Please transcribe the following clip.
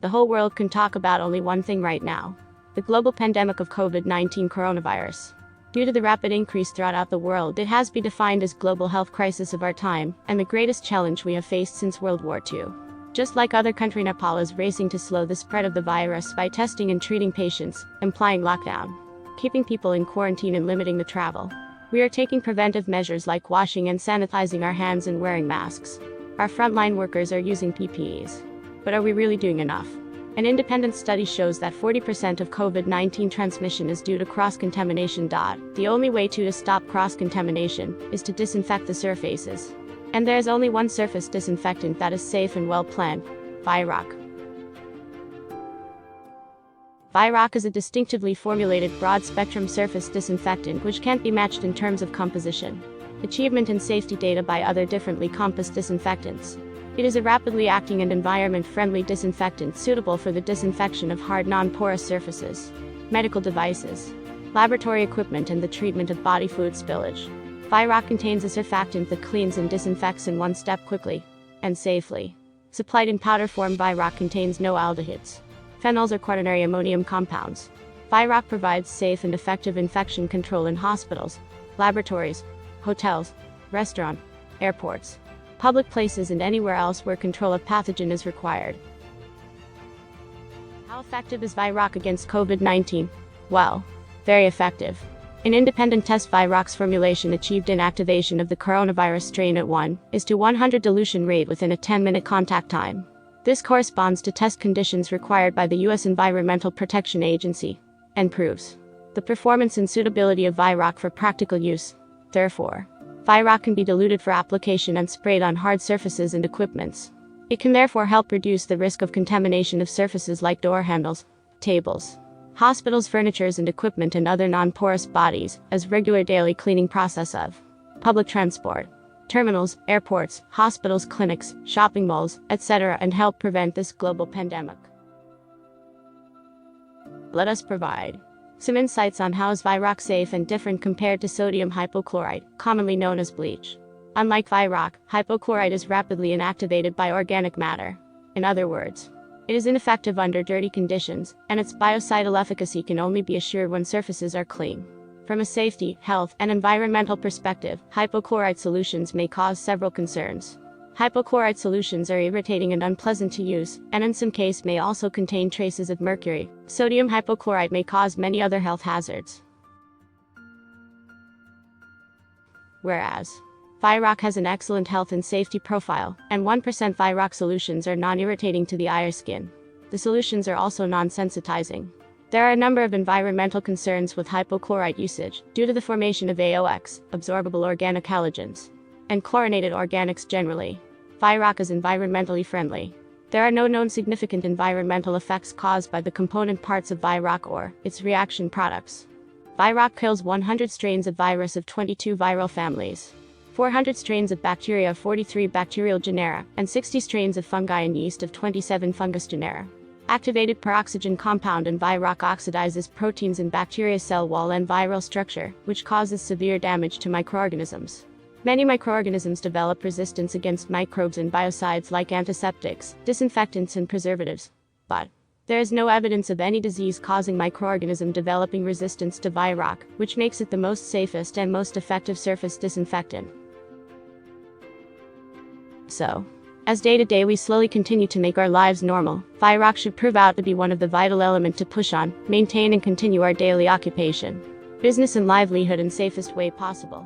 The whole world can talk about only one thing right now: the global pandemic of COVID-19 coronavirus. Due to the rapid increase throughout the world, it has been defined as global health crisis of our time, and the greatest challenge we have faced since World War II. Just like other country, Nepal is racing to slow the spread of the virus by testing and treating patients, implying lockdown, keeping people in quarantine and limiting the travel. We are taking preventive measures like washing and sanitizing our hands and wearing masks. Our frontline workers are using PPEs. But are we really doing enough? An independent study shows that 40% of COVID-19 transmission is due to cross-contamination. The only way to stop cross-contamination is to disinfect the surfaces. And there's only one surface disinfectant that is safe and well-planned: Virok. Virok is a distinctively formulated broad-spectrum surface disinfectant which can't be matched in terms of composition, achievement and safety data by other differently composed disinfectants. It is a rapidly acting and environment-friendly disinfectant suitable for the disinfection of hard non-porous surfaces, medical devices, laboratory equipment and the treatment of body fluid spillage. Virok contains a surfactant that cleans and disinfects in one step quickly and safely. Supplied in powder form, Virok contains no aldehydes, phenols or quaternary ammonium compounds. Virok provides safe and effective infection control in hospitals, laboratories, hotels, restaurants, airports, public places and anywhere else where control of pathogen is required. How effective is Virok against COVID-19? Well, very effective. An independent test, Virok's formulation achieved inactivation of the coronavirus strain at 1:100 dilution rate within a 10-minute contact time. This corresponds to test conditions required by the U.S. Environmental Protection Agency, and proves the performance and suitability of Virok for practical use. Therefore, Virok can be diluted for application and sprayed on hard surfaces and equipments. It can therefore help reduce the risk of contamination of surfaces like door handles, tables, hospitals' furniture and equipment and other non-porous bodies, as regular daily cleaning process of public transport, terminals, airports, hospitals, clinics, shopping malls, etc., and help prevent this global pandemic. Let us provide some insights on how is Virok safe and different compared to sodium hypochlorite, commonly known as bleach. Unlike Virok, hypochlorite is rapidly inactivated by organic matter. In other words, it is ineffective under dirty conditions, and its biocidal efficacy can only be assured when surfaces are clean. From a safety, health, and environmental perspective, hypochlorite solutions may cause several concerns. Hypochlorite solutions are irritating and unpleasant to use, and in some cases may also contain traces of mercury. Sodium hypochlorite may cause many other health hazards. Whereas Virok has an excellent health and safety profile, and 1% Virok solutions are non-irritating to the eye or skin. The solutions are also non-sensitizing. There are a number of environmental concerns with hypochlorite usage, due to the formation of AOX, absorbable organic halogens, and chlorinated organics generally. Virok is environmentally friendly. There are no known significant environmental effects caused by the component parts of Virok or its reaction products. Virok kills 100 strains of virus of 22 viral families, 400 strains of bacteria of 43 bacterial genera, and 60 strains of fungi and yeast of 27 fungus genera. Activated peroxygen compound in Virok oxidizes proteins in bacteria cell wall and viral structure, which causes severe damage to microorganisms. Many microorganisms develop resistance against microbes and biocides like antiseptics, disinfectants and preservatives. But there is no evidence of any disease-causing microorganism developing resistance to Virok, which makes it the most safest and most effective surface disinfectant. So, as day to day we slowly continue to make our lives normal, Virok should prove out to be one of the vital elements to push on, maintain and continue our daily occupation, business and livelihood in safest way possible.